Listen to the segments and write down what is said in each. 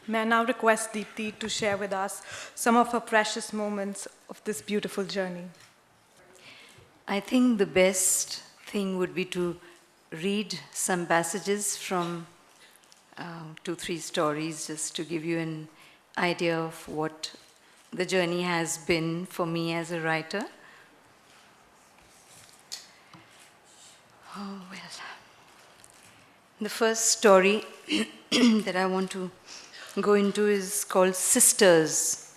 May I now request Deepti to share with us some of her precious moments of this beautiful journey. I think the best thing would be to read some passages from 2-3 stories, just to give you an idea of what the journey has been for me as a writer. Oh, well. The first story that I want to go into is called Sisters.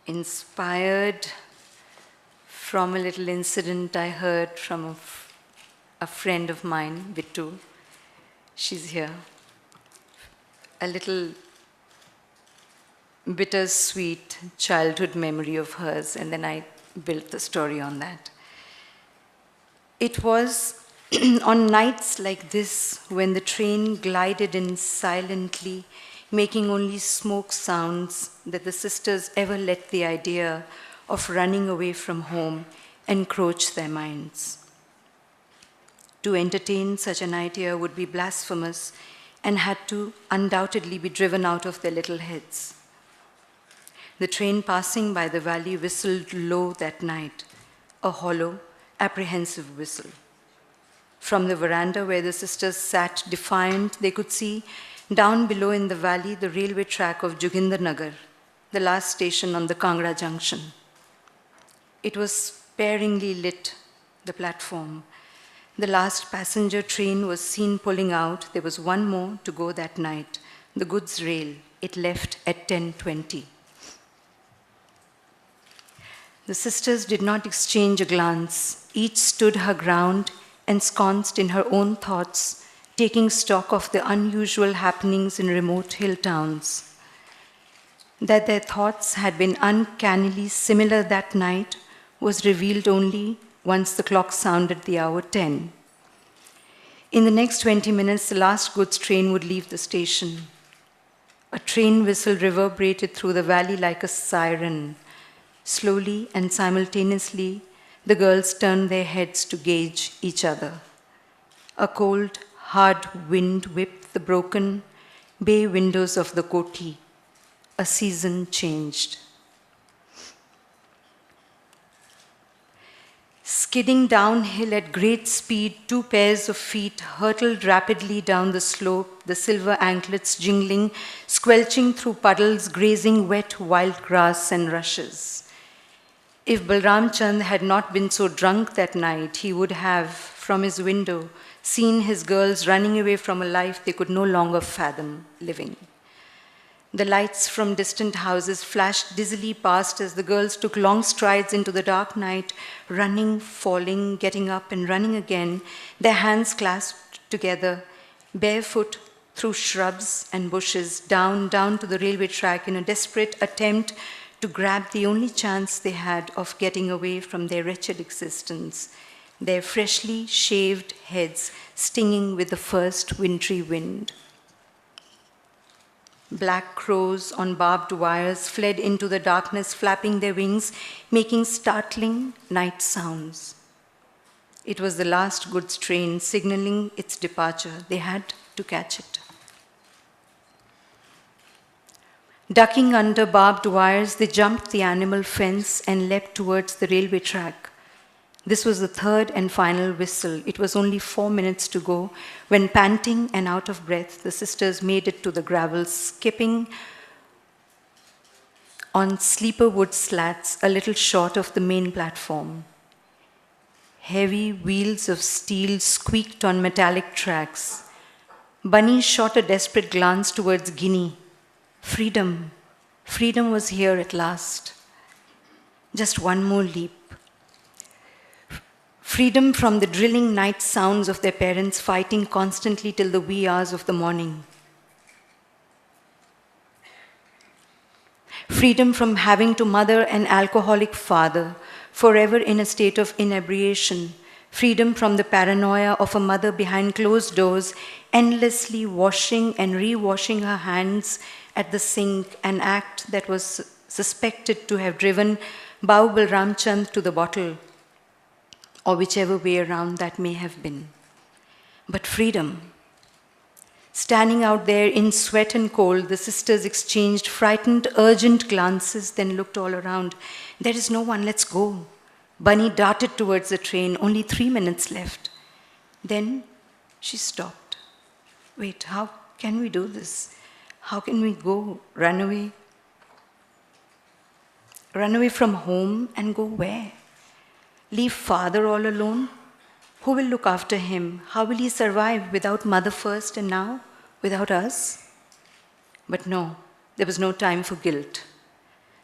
Inspired from a little incident I heard from a friend of mine, Bittu. She's here. A little bittersweet childhood memory of hers, and then I built the story on that. It was on nights like this when the train glided in silently, making only smoke sounds, that the sisters ever let the idea of running away from home encroach their minds. To entertain such an idea would be blasphemous and had to undoubtedly be driven out of their little heads. The train passing by the valley whistled low that night, a hollow, apprehensive whistle. From the veranda where the sisters sat defiant, they could see down below in the valley the railway track of Jogindernagar, the last station on the Kangra junction. It was sparingly lit, the platform. The last passenger train was seen pulling out. There was one more to go that night, the goods rail. It left at 10:20. The sisters did not exchange a glance. Each stood her ground, ensconced in her own thoughts, taking stock of the unusual happenings in remote hill towns. That their thoughts had been uncannily similar that night was revealed only once the clock sounded the hour 10. In the next 20 minutes, the last goods train would leave the station. A train whistle reverberated through the valley like a siren. Slowly and simultaneously, the girls turned their heads to gauge each other. A cold, hard wind whipped the broken bay windows of the koti. A season changed. Skidding downhill at great speed, 2 pairs of feet hurtled rapidly down the slope, the silver anklets jingling, squelching through puddles, grazing wet wild grass and rushes. If Balram Chand had not been so drunk that night, he would have, from his window, seen his girls running away from a life they could no longer fathom living. The lights from distant houses flashed dizzily past as the girls took long strides into the dark night, running, falling, getting up and running again, their hands clasped together, barefoot through shrubs and bushes, down to the railway track in a desperate attempt to grab the only chance they had of getting away from their wretched existence, their freshly shaved heads stinging with the first wintry wind. Black crows on barbed wires fled into the darkness, flapping their wings, making startling night sounds. It was the last goods train signaling its departure. They had to catch it. Ducking under barbed wires, they jumped the animal fence and leapt towards the railway track. This was the third and final whistle. It was only 4 minutes to go when, panting and out of breath, the sisters made it to the gravel, skipping on sleeper wood slats a little short of the main platform. Heavy wheels of steel squeaked on metallic tracks. Bunny shot a desperate glance towards Guinea. Freedom. Freedom was here at last. Just one more leap. Freedom from the drilling night sounds of their parents fighting constantly till the wee hours of the morning. Freedom from having to mother an alcoholic father, forever in a state of inebriation. Freedom from the paranoia of a mother behind closed doors, endlessly washing and re-washing her hands at the sink, an act that was suspected to have driven Bau Balram Chand to the bottle, or whichever way around that may have been. But freedom Standing out there in sweat and cold, the sisters exchanged frightened, urgent glances, then looked all around. There is no one, let's go. Bunny darted towards the train, only 3 minutes left. Then she stopped. Wait, how can we do this? How can we go? Run away? Run away from home and go where? Leave father all alone? Who will look after him? How will he survive without mother first and now without us? But no, there was no time for guilt.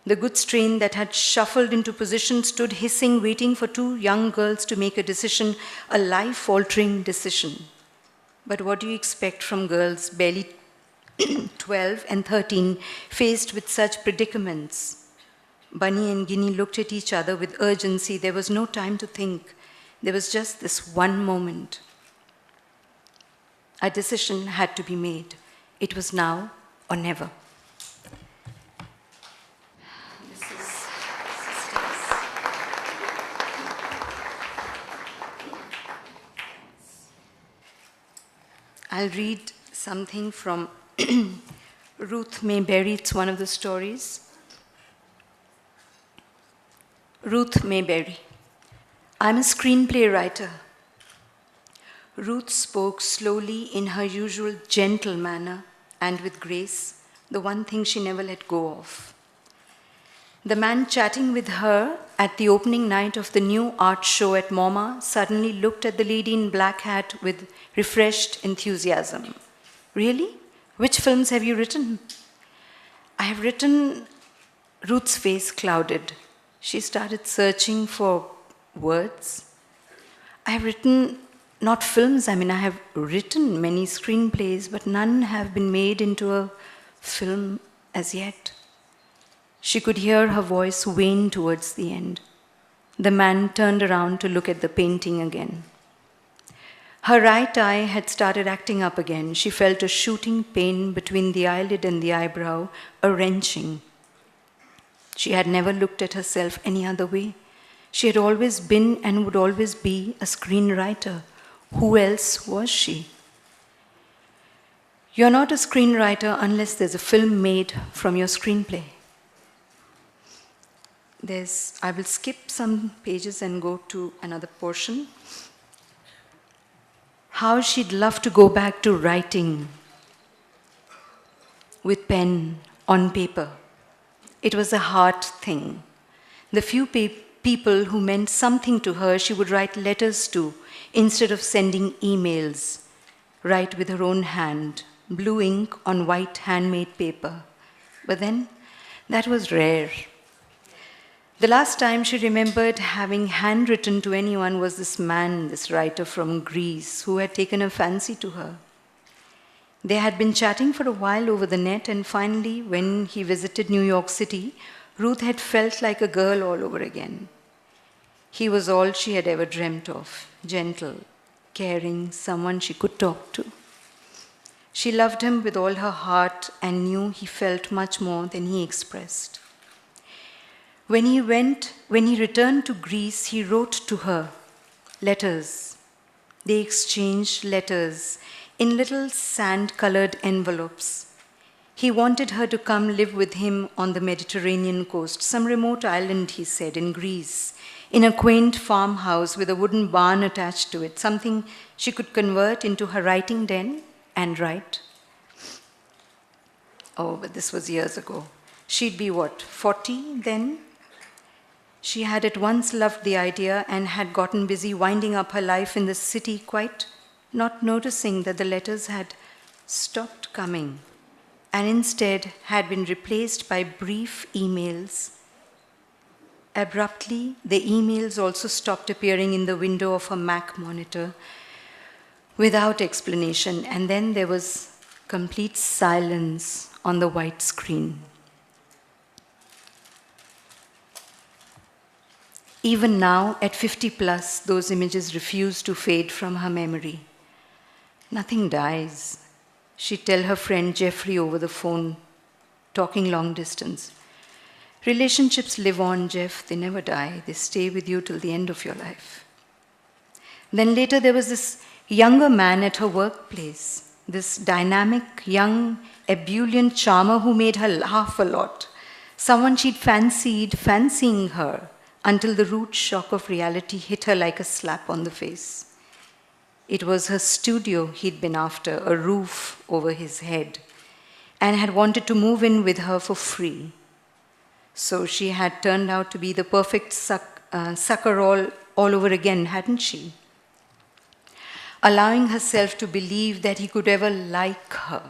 The goods train that had shuffled into position stood hissing, waiting for 2 young girls to make a decision, a life-altering decision. But what do you expect from girls barely 12 and 13 faced with such predicaments? Bunny and Guinea looked at each other with urgency. There was no time to think. There was just this one moment. A decision had to be made. It was now or never. This is sisters. I'll read something from Ruth Mayberry. It's one of the stories. Ruth Mayberry. I'm a screenplay writer. Ruth spoke slowly in her usual gentle manner and with grace, the one thing she never let go of. The man chatting with her at the opening night of the new art show at MoMA suddenly looked at the lady in black hat with refreshed enthusiasm. Really? Which films have you written? I have written. Ruth's face clouded. She started searching for words. I have written, not films, I have written many screenplays, but none have been made into a film as yet. She could hear her voice wane towards the end. The man turned around to look at the painting again. Her right eye had started acting up again. She felt a shooting pain between the eyelid and the eyebrow, a wrenching. She had never looked at herself any other way. She had always been and would always be a screenwriter. Who else was she? You're not a screenwriter unless there's a film made from your screenplay. I will skip some pages and go to another portion. How she'd love to go back to writing with pen on paper. It was a heart thing. The few people who meant something to her, she would write letters to instead of sending emails. Write with her own hand, blue ink on white handmade paper. But then, that was rare. The last time she remembered having handwritten to anyone was this man, this writer from Greece, who had taken a fancy to her. They had been chatting for a while over the net, and finally, when he visited New York City, Ruth had felt like a girl all over again. He was all she had ever dreamt of, gentle, caring, someone she could talk to. She loved him with all her heart and knew he felt much more than he expressed. When he returned to Greece, he wrote to her letters. They exchanged letters in little sand-colored envelopes. He wanted her to come live with him on the Mediterranean coast, some remote island, he said, in Greece, in a quaint farmhouse with a wooden barn attached to it, something she could convert into her writing den and write. Oh, but this was years ago. She'd be 40 then? She had at once loved the idea and had gotten busy winding up her life in the city, quite not noticing that the letters had stopped coming and instead had been replaced by brief emails. Abruptly, the emails also stopped appearing in the window of her Mac monitor without explanation, and then there was complete silence on the white screen. Even now, at 50 plus, those images refuse to fade from her memory. Nothing dies. She'd tell her friend Jeffrey over the phone, talking long distance. Relationships live on, Jeff. They never die. They stay with you till the end of your life. Then later there was this younger man at her workplace. this dynamic, young, ebullient charmer who made her laugh a lot. Someone she'd fancied fancying her until the rude shock of reality hit her like a slap on the face. It was her studio he'd been after, a roof over his head, and had wanted to move in with her for free. So she had turned out to be the perfect sucker all over again, hadn't she? Allowing herself to believe that he could ever like her.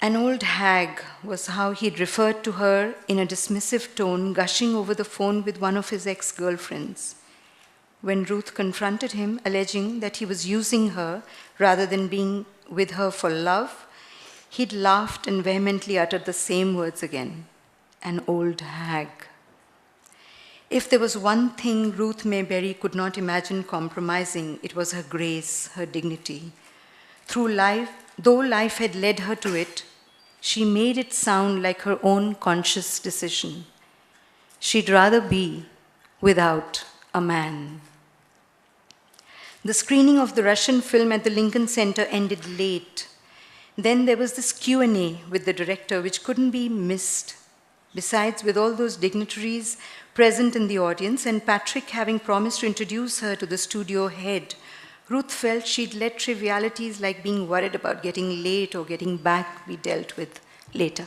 An old hag was how he'd referred to her in a dismissive tone, gushing over the phone with one of his ex-girlfriends. When Ruth confronted him, alleging that he was using her rather than being with her for love, he'd laughed and vehemently uttered the same words again. An old hag. If there was one thing Ruth Mayberry could not imagine compromising, it was her grace, her dignity. Though life had led her to it, she made it sound like her own conscious decision. She'd rather be without a man. The screening of the Russian film at the Lincoln Center ended late. Then there was this Q&A with the director, which couldn't be missed. Besides, with all those dignitaries present in the audience and Patrick having promised to introduce her to the studio head, Ruth felt she'd let trivialities like being worried about getting late or getting back be dealt with later.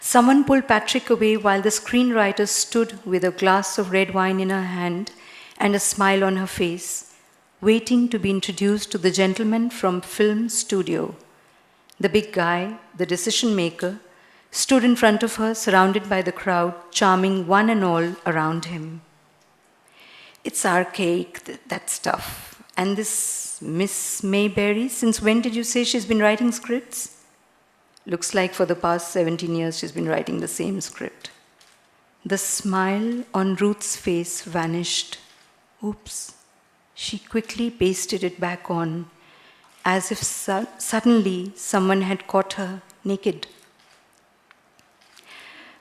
Someone pulled Patrick away while the screenwriter stood with a glass of red wine in her hand and a smile on her face, waiting to be introduced to the gentleman from film studio. The big guy, the decision maker, stood in front of her, surrounded by the crowd, charming one and all around him. It's archaic, that stuff. And this Miss Mayberry, since when did you say she's been writing scripts? Looks like for the past 17 years she's been writing the same script. The smile on Ruth's face vanished. Oops. She quickly pasted it back on, as if suddenly someone had caught her naked.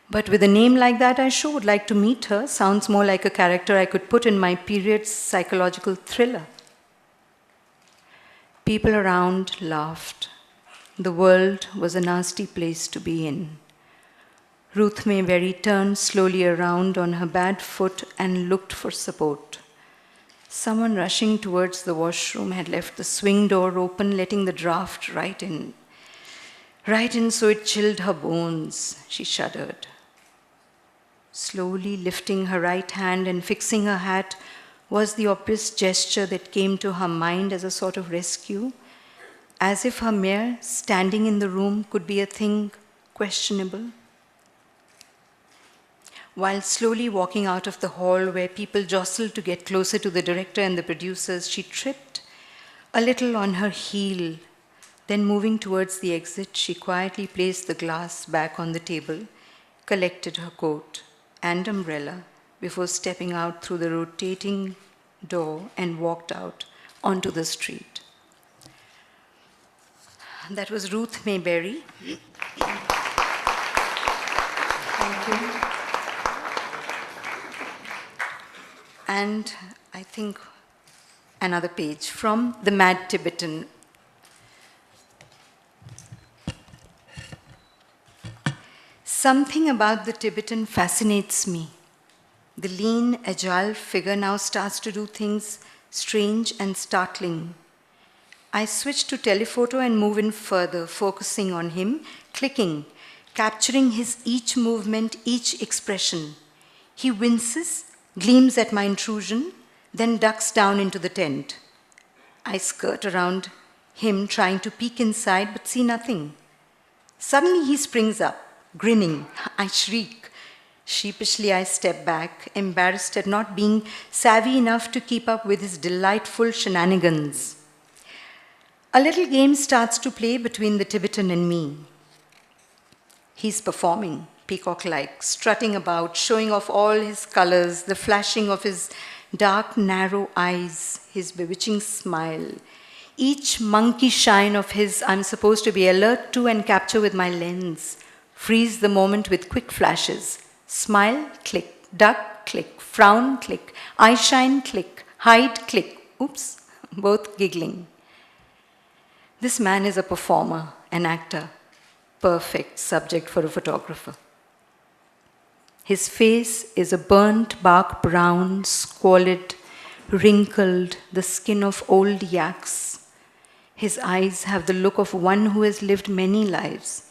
But with a name like that, I sure would like to meet her. Sounds more like a character I could put in my period psychological thriller. People around laughed. The world was a nasty place to be in. Ruth Mayberry turned slowly around on her bad foot and looked for support. Someone rushing towards the washroom had left the swing door open, letting the draft right in. Right in, so it chilled her bones. She shuddered. Slowly lifting her right hand and fixing her hat was the obvious gesture that came to her mind as a sort of rescue, as if her mere standing in the room could be a thing questionable. While slowly walking out of the hall where people jostled to get closer to the director and the producers, she tripped a little on her heel. Then moving towards the exit, she quietly placed the glass back on the table, collected her coat and umbrella before stepping out through the rotating door and walked out onto the street. That was Ruth Mayberry. Thank you. And I think another page from the MAD Tibetan. Something about the Tibetan fascinates me. The lean, agile figure now starts to do things strange and startling. I switch to telephoto and move in further, focusing on him, clicking, capturing his each movement, each expression. He winces, gleams at my intrusion, then ducks down into the tent. I skirt around him, trying to peek inside, but see nothing. Suddenly he springs up, grinning. I shriek. Sheepishly, I step back, embarrassed at not being savvy enough to keep up with his delightful shenanigans. A little game starts to play between the Tibetan and me. He's performing, peacock-like, strutting about, showing off all his colors, the flashing of his dark, narrow eyes, his bewitching smile. Each monkey shine of his I'm supposed to be alert to and capture with my lens. Freeze the moment with quick flashes. Smile, click, duck, click, frown, click, eye shine, click, hide, click. Oops, both giggling. This man is a performer, an actor, perfect subject for a photographer. His face is a burnt bark brown, squalid, wrinkled, the skin of old yaks. His eyes have the look of one who has lived many lives.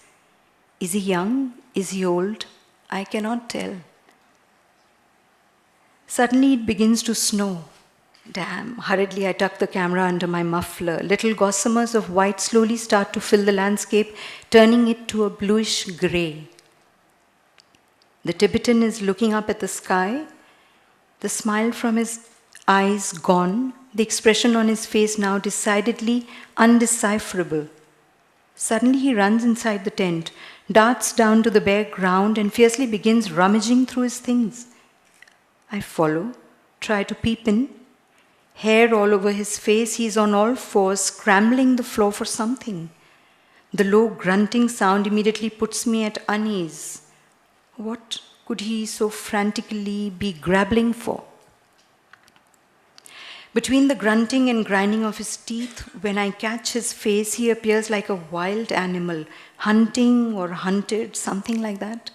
Is he young? Is he old? I cannot tell. Suddenly it begins to snow. Damn, hurriedly I tuck the camera under my muffler. Little gossamers of white slowly start to fill the landscape, turning it to a bluish grey. The Tibetan is looking up at the sky, the smile from his eyes gone, the expression on his face now decidedly undecipherable. Suddenly he runs inside the tent, darts down to the bare ground and fiercely begins rummaging through his things. I follow, try to peep in. Hair all over his face, he is on all fours, scrambling the floor for something. The low grunting sound immediately puts me at unease. What could he so frantically be grappling for? Between the grunting and grinding of his teeth, when I catch his face, he appears like a wild animal, hunting or hunted, something like that.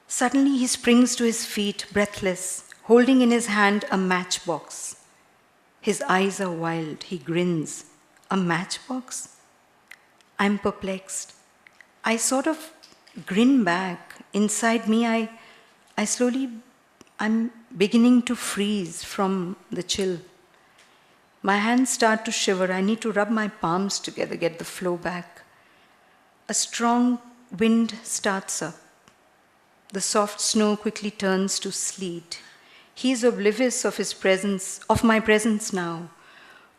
Suddenly he springs to his feet, breathless, holding in his hand a matchbox. His eyes are wild, he grins. A matchbox? I'm perplexed. I sort of grin back. Inside me, I'm beginning to freeze from the chill. My hands start to shiver. I need to rub my palms together, get the flow back. A strong wind starts up. The soft snow quickly turns to sleet. He is oblivious of his presence, of my presence now,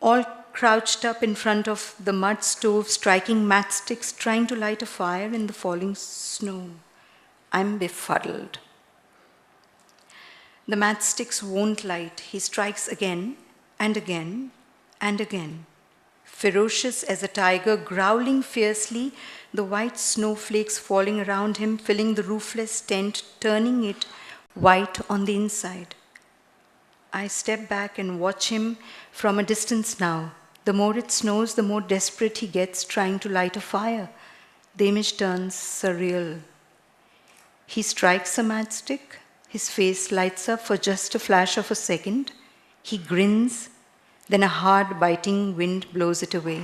all crouched up in front of the mud stove, striking matchsticks, trying to light a fire in the falling snow. I'm befuddled. The matchsticks won't light. He strikes again and again and again. Ferocious as a tiger, growling fiercely, the white snowflakes falling around him, filling the roofless tent, turning it white on the inside. I step back and watch him from a distance now. The more it snows, the more desperate he gets, trying to light a fire. The image turns surreal. He strikes a matchstick. His face lights up for just a flash of a second. He grins. Then a hard, biting wind blows it away.